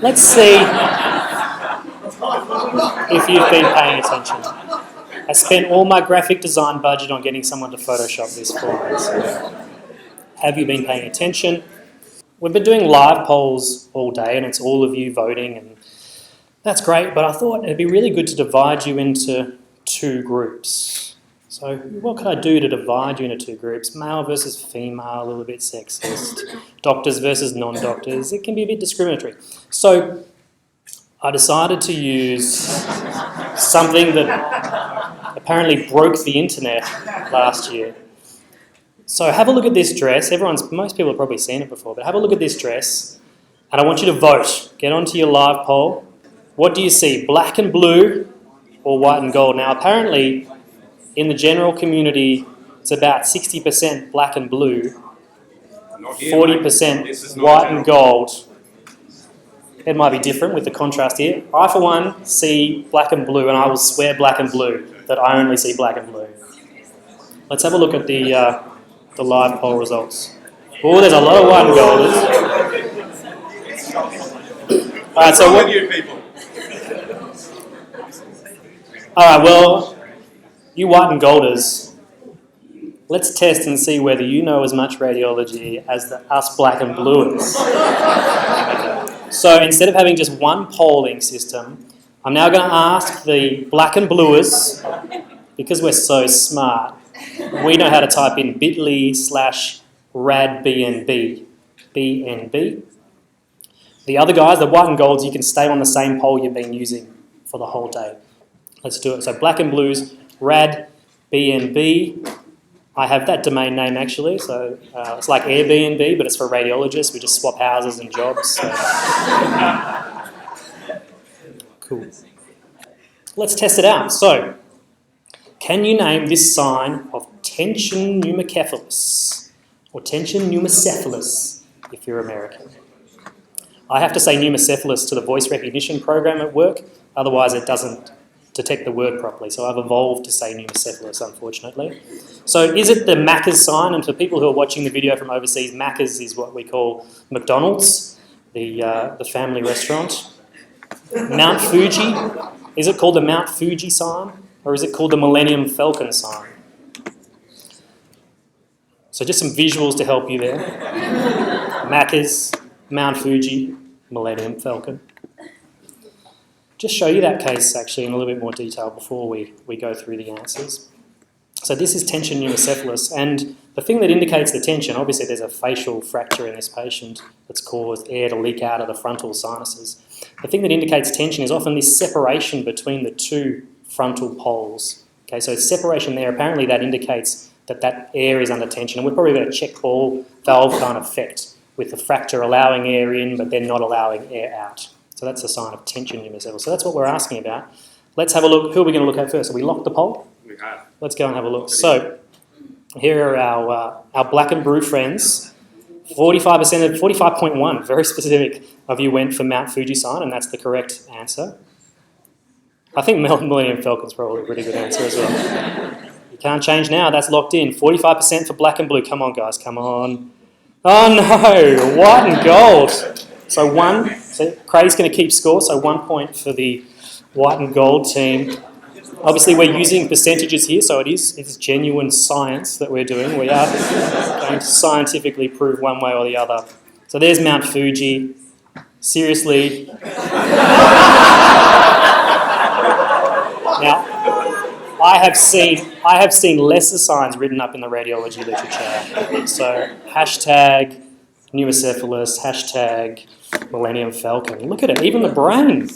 let's see if you've been paying attention. I spent all my graphic design budget on getting someone to Photoshop this for me. So have you been paying attention? We've been doing live polls all day and it's all of you voting, and that's great, but I thought it'd be really good to divide you into two groups. So what could I do to divide you into two groups? Male versus female, a little bit sexist. Doctors versus non-doctors. It can be a bit discriminatory. So I decided to use something that apparently broke the internet last year. So have a look at this dress. Most people have probably seen it before, but have a look at this dress, and I want you to vote. Get onto your live poll. What do you see, black and blue or white and gold? Now, apparently, in the general community, it's about 60% black and blue, 40% white and gold. It might be different with the contrast here. I, for one, see black and blue, and I will swear black and blue that I only see black and blue. Let's have a look at the live poll results. Oh, there's a lot of white and golders. All right, so what? All right, well, you white and golders, let's test and see whether you know as much radiology as us black and bluers. Okay. So instead of having just one polling system, I'm now going to ask the black and bluers, because we're so smart, we know how to type in bit.ly/radbnb. BNB. The other guys, the white and golds, you can stay on the same poll you've been using for the whole day. Let's do it. So black and blues, radbnb. I have that domain name actually, so it's like Airbnb, but it's for radiologists. We just swap houses and jobs. So. Cool. Let's test it out. So, can you name this sign of tension pneumocephalus, or tension pneumocephalus if you're American? I have to say pneumocephalus to the voice recognition program at work, otherwise it doesn't detect the word properly. So I've evolved to say pneumocephalus, unfortunately. So is it the Macca's sign? And for people who are watching the video from overseas, Macca's is what we call McDonald's, the family restaurant. Mount Fuji, is it called the Mount Fuji sign? Or is it called the Millennium Falcon sign? So just some visuals to help you there. Macca's, Mount Fuji, Millennium Falcon. Just show you that case actually in a little bit more detail before we go through the answers. So this is tension pneumocephalus, and the thing that indicates the tension, obviously there's a facial fracture in this patient that's caused air to leak out of the frontal sinuses. The thing that indicates tension is often this separation between the two frontal poles. Okay, so separation there, apparently that indicates that air is under tension, and we've probably got a check ball valve kind of effect with the fracture allowing air in but then not allowing air out. So that's a sign of tension pneumocephalus. So that's what we're asking about. Let's have a look. Who are we going to look at first? Have we locked the poll? We have. Let's go and have a look. So here are our black and blue friends. 45%, very specific of you went for Mount Fuji sign, and that's the correct answer. I think Millennium Falcon's probably a pretty good answer as well. You can't change now. That's locked in. 45% for black and blue. Come on, guys. Come on. Oh, no. White and gold. So Craig's going to keep score, so 1 point for the white and gold team. Obviously, we're using percentages here, so it's genuine science that we're doing. We are going to scientifically prove one way or the other. So there's Mount Fuji. Seriously. Now, I have seen lesser signs written up in the radiology literature. So #pneumocephalus, #Millennium Falcon. Look at it, even the brain.